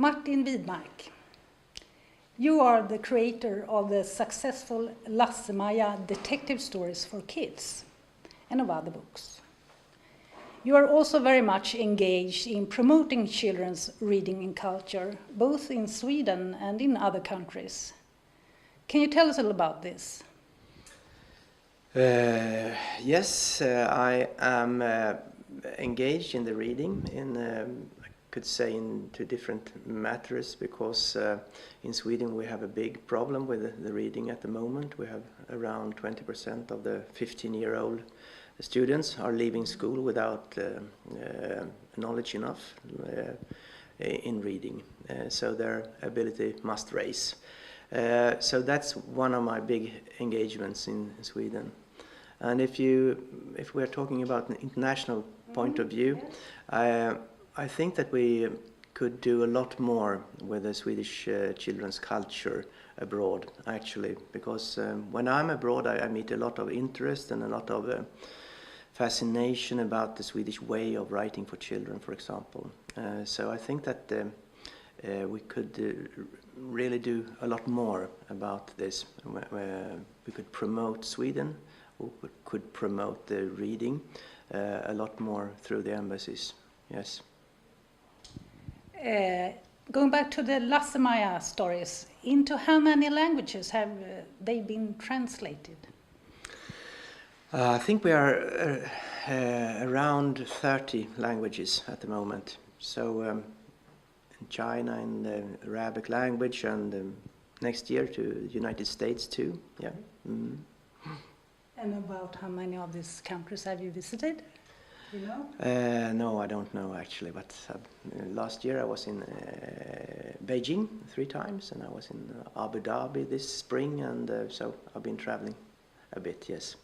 Martin Widmark, you are the creator of the successful Lasse-Maja detective stories for kids and of other books. You are also very much engaged in promoting children's reading and culture, both in Sweden and in other countries. Can you tell us a little about this? Yes, I am engaged in the reading I could say in two different matters, because in Sweden we have a big problem with the reading at the moment. We have around 20% of the 15-year-old students are leaving school without knowledge enough in reading, so their ability must raise. So that's one of my big engagements in Sweden. And if we're talking about an international point of view, I think that we could do a lot more with the Swedish children's culture abroad, actually, because when I'm abroad I meet a lot of interest and a lot of fascination about the Swedish way of writing for children, for example. So I think that we could really do a lot more about this. We could promote Sweden, we could promote the reading a lot more through the embassies, yes. Going back to the Lasse-Maja stories, into how many languages have they been translated? I think we are around 30 languages at the moment. So in China in the Arabic language, and next year to the United States too. Yeah. Mm. And about how many of these countries have you visited? You know? No, I don't know actually, but last year I was in Beijing 3 times, and I was in Abu Dhabi this spring, and so I've been traveling a bit, yes.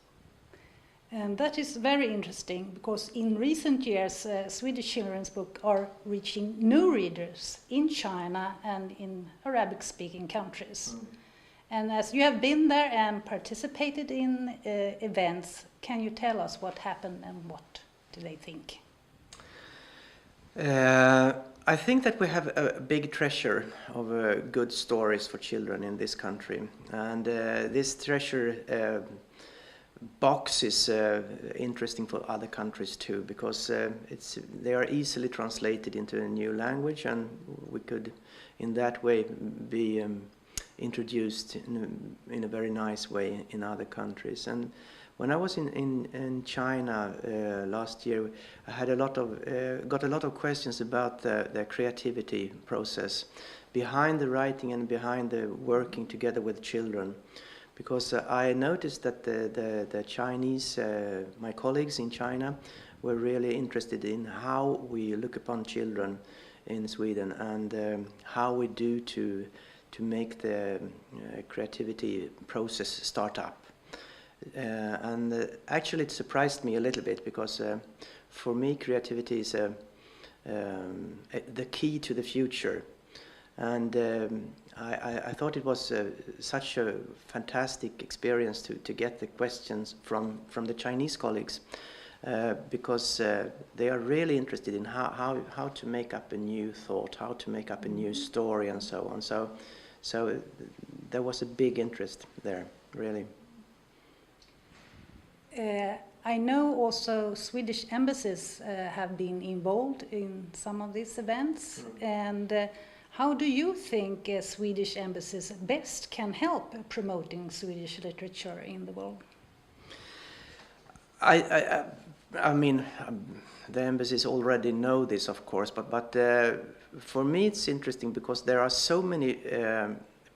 And that is very interesting, because in recent years Swedish children's books are reaching new readers in China and in Arabic-speaking countries. Mm. And as you have been there and participated in events, can you tell us what happened and what do they think? I think that we have a big treasure of good stories for children in this country, and this treasure box is interesting for other countries too, because they are easily translated into a new language, and we could in that way be introduced in a very nice way in other countries. And when I was in China last year, I had got a lot of questions about the creativity process behind the writing and behind the working together with children, because I noticed that the Chinese, my colleagues in China, were really interested in how we look upon children in Sweden, and how we do to make the creativity process start up. And actually it surprised me a little bit, because for me creativity is the key to the future. And I thought it was such a fantastic experience to get the questions from the Chinese colleagues, because they are really interested in how to make up a new thought, how to make up a new story, and so on. So there was a big interest there, really. I know also Swedish embassies have been involved in some of these events. Mm. And how do you think Swedish embassies best can help promoting Swedish literature in the world? I mean, the embassies already know this, of course, but for me it's interesting because there are so many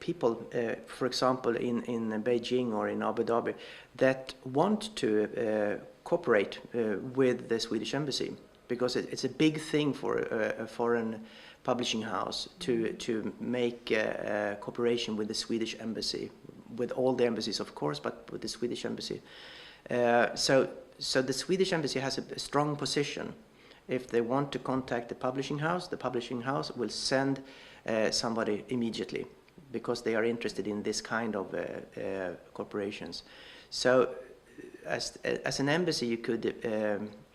people, for example, in Beijing or in Abu Dhabi, that want to cooperate with the Swedish embassy, because it's a big thing for a foreign publishing house to make cooperation with the Swedish embassy, with all the embassies, of course, but with the Swedish embassy. So the Swedish embassy has a strong position. If they want to contact the publishing house will send somebody immediately, because they are interested in this kind of corporations. So as an embassy you could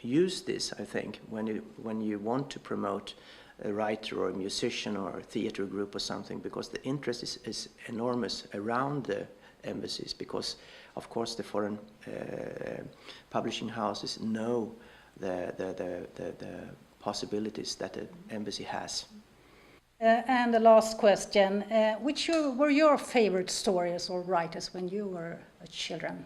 use this, I think, when you want to promote a writer or a musician or a theater group or something, because the interest is enormous around the embassies, because of course the foreign publishing houses know the possibilities that the embassy has. And the last question, which were your favorite stories or writers when you were children?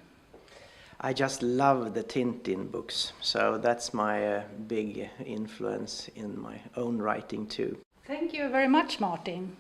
I just love the Tintin books, so that's my big influence in my own writing too. Thank you very much, Martin.